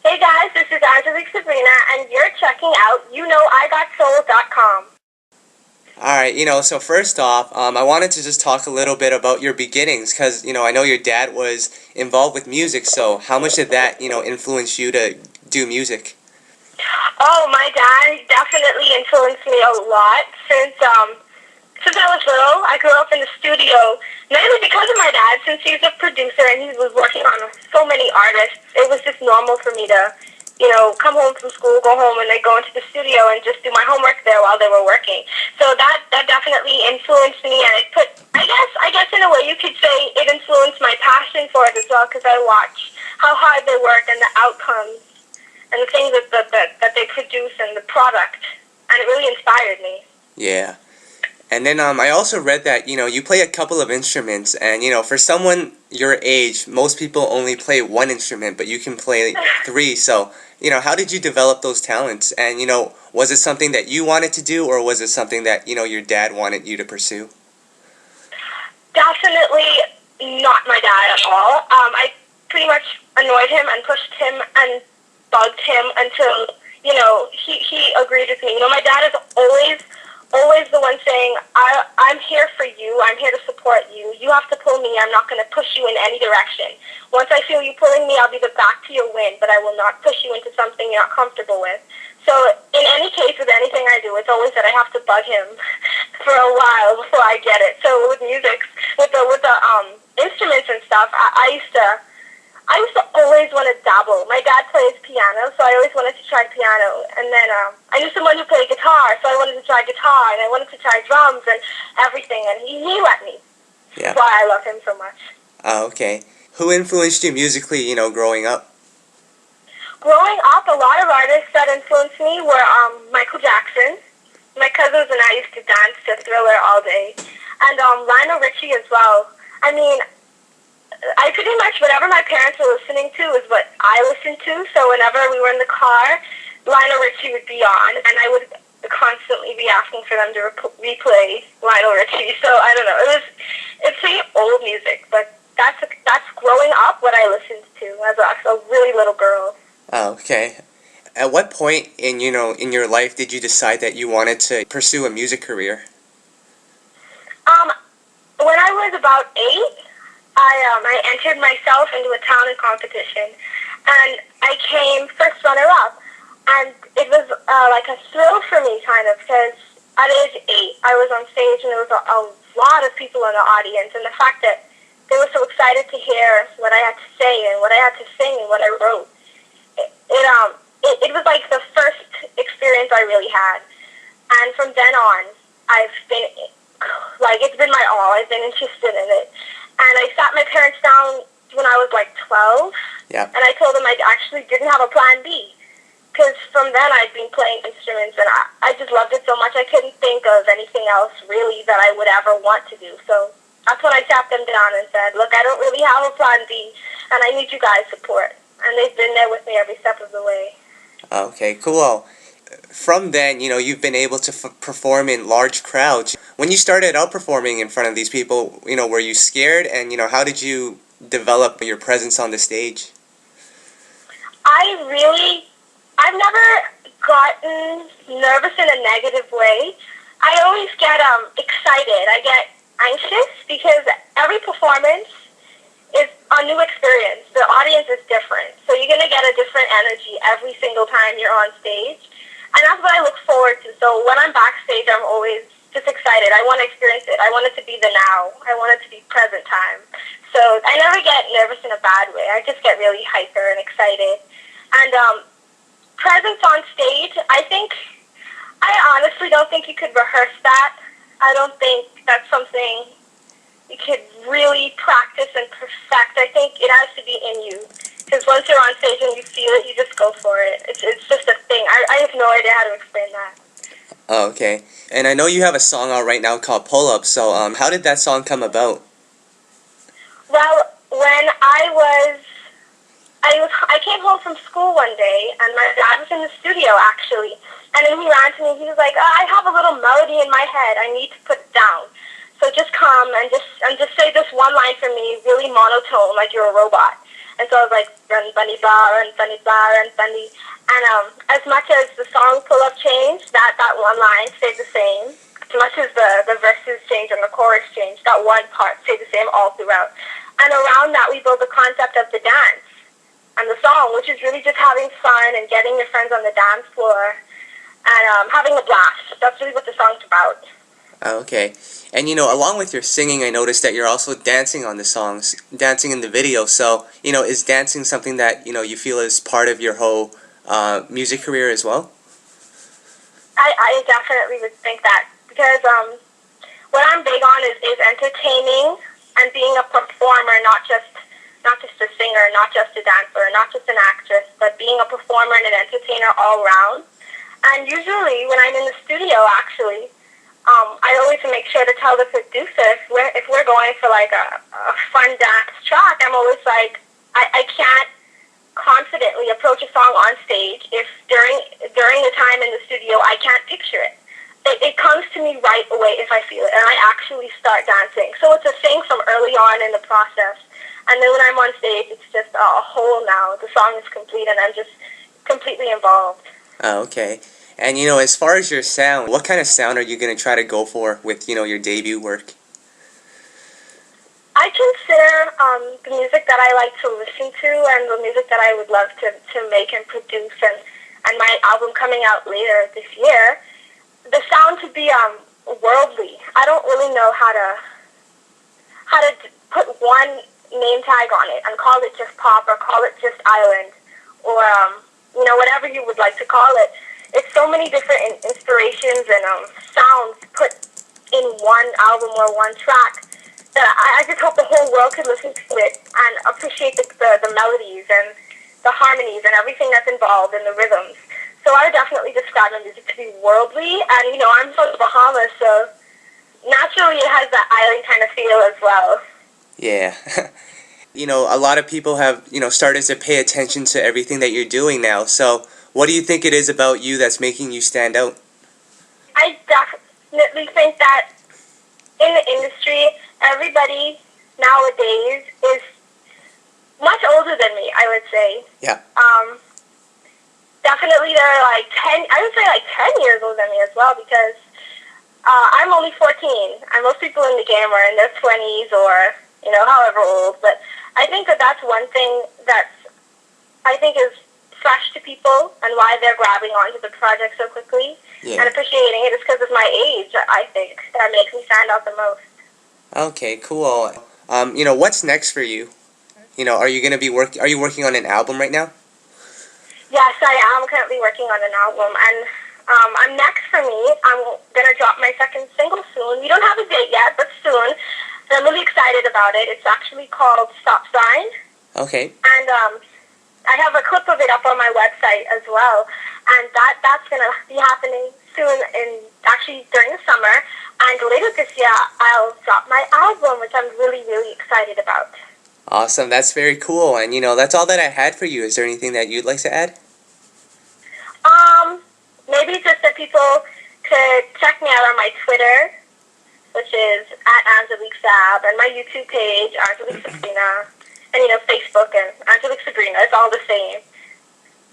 Hey guys, this is Angelique Sabrina, and you're checking out YouKnowIGotSoul.com. All right, so first off, I wanted to just talk a little bit about your beginnings because, I know your dad was involved with music, so how much did that, influence you to do music? Oh, my dad definitely influenced me a lot since I was little. I grew up in the studio, mainly because of my dad, since he's a producer and he was working on so many artists. It was just normal for me to, come home from school, go home, and then go into the studio and just do my homework there while they were working. So that definitely influenced me, and I guess in a way you could say it influenced my passion for it as well, because I watch how hard they work and the outcomes and the things that they produce and the product, and it really inspired me. Yeah. And then I also read that, you play a couple of instruments, and, for someone your age, most people only play one instrument, but you can play three. So, how did you develop those talents? And, was it something that you wanted to do, or was it something that, your dad wanted you to pursue? Definitely not my dad at all. I pretty much annoyed him and pushed him and bugged him until, he agreed with me. My dad is always the one saying, I'm here for you. I'm here to support you. You have to pull me. I'm not going to push you in any direction. Once I feel you pulling me, I'll be the back to your wind, but I will not push you into something you're not comfortable with. So in any case, with anything I do, it's always that I have to bug him for a while before I get it. So with music, with the instruments and stuff, I used to always want to dabble. My dad plays piano, so I always wanted to try piano. And then I knew someone who played guitar, so I wanted to try guitar, and I wanted to try drums and everything, and he let me. Yeah. That's why I love him so much. Oh, okay. Who influenced you musically, growing up? Growing up, a lot of artists that influenced me were Michael Jackson. My cousins and I used to dance to Thriller all day. And Lionel Richie as well. I mean, I pretty much, whatever my parents were listening to is what I listened to. So whenever we were in the car, Lionel Richie would be on, and I would constantly be asking for them to replay Lionel Richie. So I don't know. It's pretty old music, but that's growing up what I listened to as a really little girl. Oh, okay. At what point in your life did you decide that you wanted to pursue a music career? When I was about 8, I entered myself into a talent competition, and I came first runner-up. And it was like a thrill for me, kind of, because at age 8, I was on stage, and there was a lot of people in the audience, and the fact that they were so excited to hear what I had to say and what I had to sing and what I wrote, it was like the first experience I really had. And from then on, I've been, it's been my all. I've been interested in it. And I sat my parents down when I was like 12, Yeah. and I told them I actually didn't have a plan B. Because from then I'd been playing instruments, and I just loved it so much I couldn't think of anything else really that I would ever want to do. So that's when I sat them down and said, look, I don't really have a plan B, and I need you guys' support. And they've been there with me every step of the way. Okay, cool. From then, you've been able to perform in large crowds. When you started out performing in front of these people, were you scared? And, how did you develop your presence on the stage? I've never gotten nervous in a negative way. I always get excited. I get anxious because every performance is a new experience. The audience is different. So you're going to get a different energy every single time you're on stage. And that's what I look forward to. So when I'm backstage, I'm always just excited. I want to experience it. I want it to be the now. I want it to be present time. So I never get nervous in a bad way. I just get really hyper and excited. And presence on stage, I honestly don't think you could rehearse that. I don't think that's something you could really practice and perfect. I think it has to be in you. Because once you're on stage and you feel it, you just go for it. It's just a thing. I have no idea how to explain that. Oh, okay. And I know you have a song out right now called Pull Up, so how did that song come about? Well, when I came home from school one day, and my dad was in the studio, actually. And then he ran to me, he was like, I have a little melody in my head, I need to put it down. So just come and just say this one line for me, really monotone, like you're a robot. And so I was like, run bunny blah, run bunny blah, run bunny. And as much as the song pull up changed, that one line stayed the same. As much as the verses changed and the chorus changed, that one part stayed the same all throughout. And around that, we built the concept of the dance and the song, which is really just having fun and getting your friends on the dance floor and having a blast. That's really what the song's about. Okay. And along with your singing, I noticed that you're also dancing on the songs, dancing in the video. So, is dancing something that, you feel is part of your whole music career as well? I definitely would think that because what I'm big on is entertaining and being a performer, not just a singer, not just a dancer, not just an actress, but being a performer and an entertainer all around. And usually when I'm in the studio, actually, I always make sure to tell the producer if we're going for like a fun dance track, I'm always like, I can't confidently approach a song on stage if during the time in the studio I can't picture it. It comes to me right away if I feel it, and I actually start dancing. So it's a thing from early on in the process. And then when I'm on stage, it's just a whole now. The song is complete, and I'm just completely involved. Oh, okay. And as far as your sound, what kind of sound are you going to try to go for with, your debut work? I consider the music that I like to listen to and the music that I would love to make and produce and my album coming out later this year, the sound to be worldly. I don't really know how to put one name tag on it and call it just pop or call it just island or whatever you would like to call it. It's so many different inspirations and sounds put in one album or one track that I just hope the whole world could listen to it and appreciate the melodies and the harmonies and everything that's involved in the rhythms. So I would definitely describe my music to be worldly, and I'm from the Bahamas, so naturally it has that island kind of feel as well. Yeah. A lot of people have, started to pay attention to everything that you're doing now. So, what do you think it is about you that's making you stand out? I definitely think that in the industry, everybody nowadays is much older than me, I would say. Yeah. Definitely they're like 10, I would say like 10 years older than me as well because I'm only 14 and most people in the game are in their 20s or, however old. But I think that's one thing I think is fresh to people and why they're grabbing onto the project so quickly and appreciating it is because of my age, I think, that makes me stand out the most. Okay, cool. What's next for you? Are you gonna be Are you working on an album right now? Yes, I am currently working on an album, and I'm next for me. I'm gonna drop my second single soon. We don't have a date yet, but soon. And I'm really excited about it. It's actually called Stop Sign. Okay. And I have a clip of it up on my website as well, and that's gonna be happening soon, actually during the summer. And later this year, I'll drop my album, which I'm really, really excited about. Awesome, that's very cool. And that's all that I had for you. Is there anything that you'd like to add? Maybe just that people could check me out on my Twitter, which is @Angelique Sab, and my YouTube page, Angelique Sabrina, and Facebook and Angelique Sabrina. It's all the same.